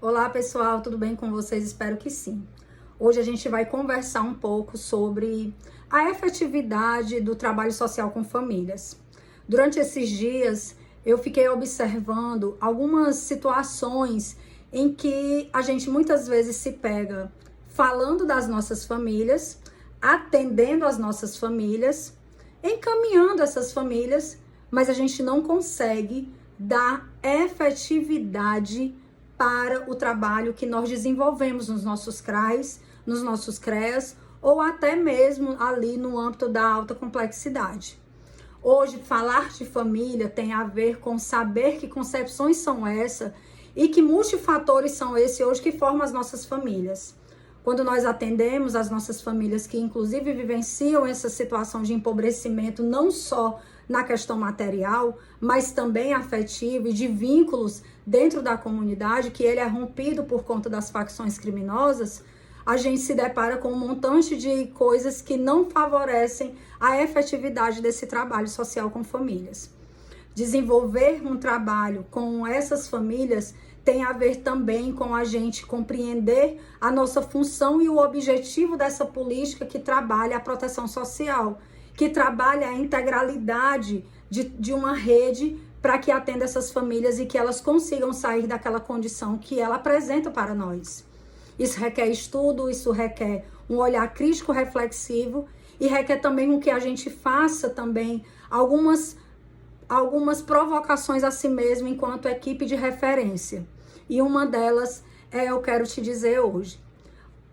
Olá pessoal, tudo bem com vocês? Espero que sim. Hoje a gente vai conversar um pouco sobre a efetividade do trabalho social com famílias. Durante esses dias eu fiquei observando algumas situações em que a gente muitas vezes se pega falando das nossas famílias, atendendo as nossas famílias, encaminhando essas famílias, mas a gente não consegue dar efetividade para o trabalho que nós desenvolvemos nos nossos CRAs, nos nossos CREAs, ou até mesmo ali no âmbito da alta complexidade. Hoje, falar de família tem a ver com saber que concepções são essas e que multifatores são esses hoje que formam as nossas famílias. Quando nós atendemos as nossas famílias que inclusive vivenciam essa situação de empobrecimento, não só na questão material, mas também afetivo e de vínculos dentro da comunidade, que ele é rompido por conta das facções criminosas, a gente se depara com um montante de coisas que não favorecem a efetividade desse trabalho social com famílias. Desenvolver um trabalho com essas famílias tem a ver também com a gente compreender a nossa função e o objetivo dessa política que trabalha a proteção social, que trabalha a integralidade de uma rede para que atenda essas famílias e que elas consigam sair daquela condição que ela apresenta para nós. Isso requer estudo, isso requer um olhar crítico, reflexivo e requer também com que a gente faça também algumas provocações a si mesmo enquanto equipe de referência. E uma delas eu quero te dizer hoje.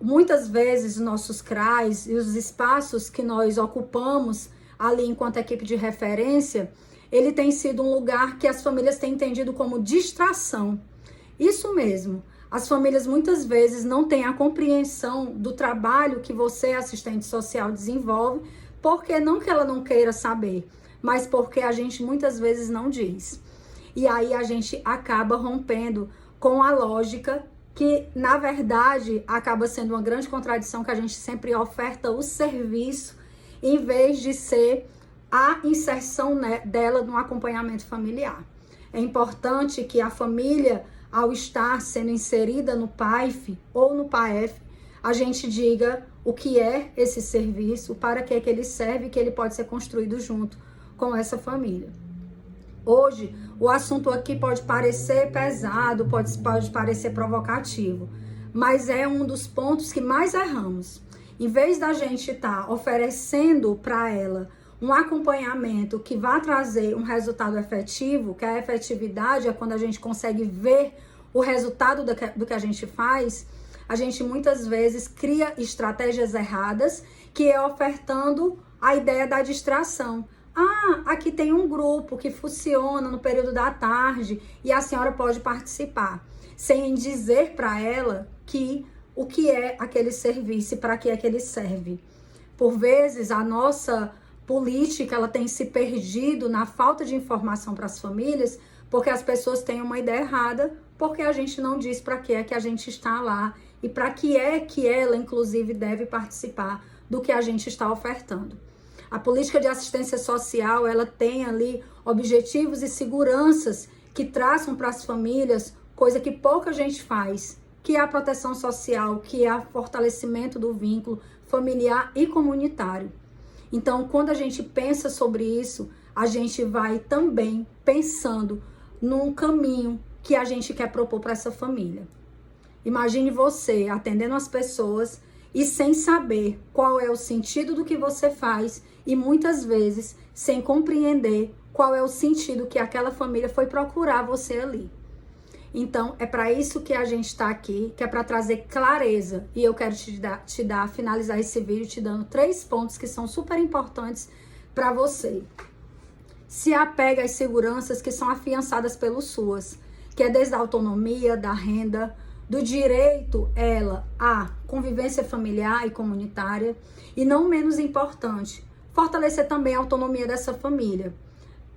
Muitas vezes nossos CRAs e os espaços que nós ocupamos ali enquanto equipe de referência, ele tem sido um lugar que as famílias têm entendido como distração. Isso mesmo, as famílias muitas vezes não têm a compreensão do trabalho que você, assistente social, desenvolve, porque não que ela não queira saber, mas porque a gente muitas vezes não diz. E aí a gente acaba rompendo com a lógica que, na verdade, acaba sendo uma grande contradição, que a gente sempre oferta o serviço em vez de ser a inserção dela no acompanhamento familiar. É importante que a família, ao estar sendo inserida no PAIF ou no PAEF, a gente diga o que é esse serviço, para que ele serve e que ele pode ser construído junto com essa família. Hoje, o assunto aqui pode parecer pesado, pode parecer provocativo, mas é um dos pontos que mais erramos. Em vez da gente estar oferecendo para ela um acompanhamento que vá trazer um resultado efetivo, que a efetividade é quando a gente consegue ver o resultado do que a gente faz, a gente muitas vezes cria estratégias erradas, que é ofertando a ideia da distração. Ah, aqui tem um grupo que funciona no período da tarde e a senhora pode participar, sem dizer para ela o que é aquele serviço e para que é que ele serve. Por vezes, a nossa política ela tem se perdido na falta de informação para as famílias, porque as pessoas têm uma ideia errada, porque a gente não diz para que é que a gente está lá e para que é que ela, inclusive, deve participar do que a gente está ofertando. A política de assistência social, ela tem ali objetivos e seguranças que traçam para as famílias coisa que pouca gente faz, que é a proteção social, que é o fortalecimento do vínculo familiar e comunitário. Então, quando a gente pensa sobre isso, a gente vai também pensando num caminho que a gente quer propor para essa família. Imagine você atendendo as pessoas e sem saber qual é o sentido do que você faz e muitas vezes sem compreender qual é o sentido que aquela família foi procurar você ali. Então, é para isso que a gente está aqui, que é para trazer clareza. E eu quero finalizar esse vídeo te dando 3 pontos que são super importantes para você. Se apega às seguranças que são afiançadas pelos SUAS, que é desde a autonomia, da renda, do direito à convivência familiar e comunitária, e não menos importante, fortalecer também a autonomia dessa família.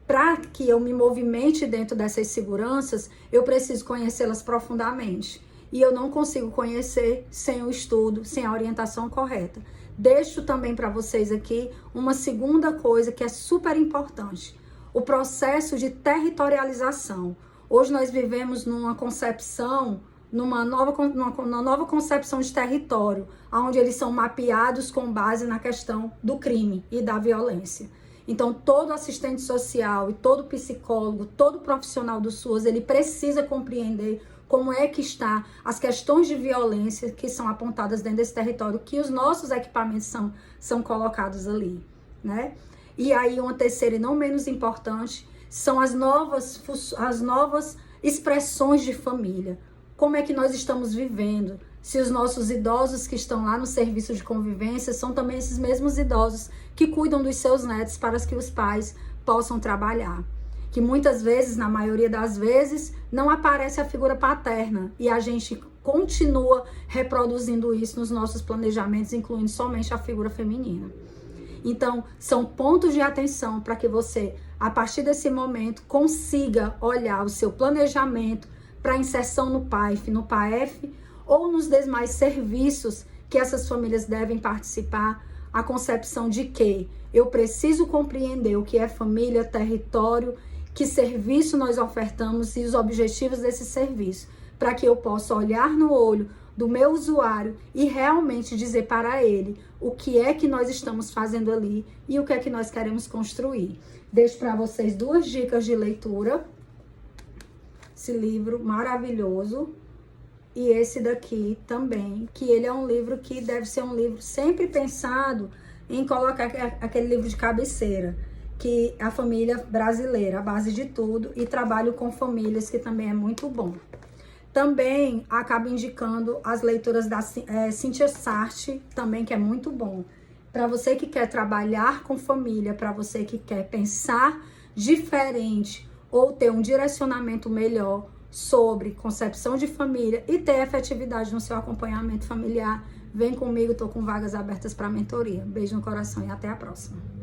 Para que eu me movimente dentro dessas seguranças, eu preciso conhecê-las profundamente. E eu não consigo conhecer sem o estudo, sem a orientação correta. Deixo também para vocês aqui uma segunda coisa que é super importante. O processo de territorialização. Hoje nós vivemos numa concepção numa nova concepção de território, onde eles são mapeados com base na questão do crime e da violência. Então, todo assistente social e todo psicólogo, todo profissional do SUAS, ele precisa compreender como é que está as questões de violência que são apontadas dentro desse território, que os nossos equipamentos são colocados ali, né? E aí, uma terceira e não menos importante, são as novas expressões de família. Como é que nós estamos vivendo? Se os nossos idosos que estão lá no serviço de convivência são também esses mesmos idosos que cuidam dos seus netos para que os pais possam trabalhar. Que muitas vezes, na maioria das vezes, não aparece a figura paterna e a gente continua reproduzindo isso nos nossos planejamentos, incluindo somente a figura feminina. Então, são pontos de atenção para que você, a partir desse momento, consiga olhar o seu planejamento para inserção no PAEF, no PAEF ou nos demais serviços que essas famílias devem participar, a concepção de que eu preciso compreender o que é família, território, que serviço nós ofertamos e os objetivos desse serviço, para que eu possa olhar no olho do meu usuário e realmente dizer para ele o que é que nós estamos fazendo ali e o que é que nós queremos construir. Deixo para vocês 2 dicas de leitura. Esse livro maravilhoso e esse daqui também, que ele é um livro que deve ser um livro sempre pensado em colocar aquele livro de cabeceira, que é a família brasileira, a base de tudo, e trabalho com famílias, que também é muito bom. Também acabo indicando as leituras da Cynthia Sartre, também, que é muito bom. Para você que quer trabalhar com família, para você que quer pensar diferente ou ter um direcionamento melhor sobre concepção de família e ter efetividade no seu acompanhamento familiar, vem comigo, estou com vagas abertas para mentoria. Beijo no coração e até a próxima.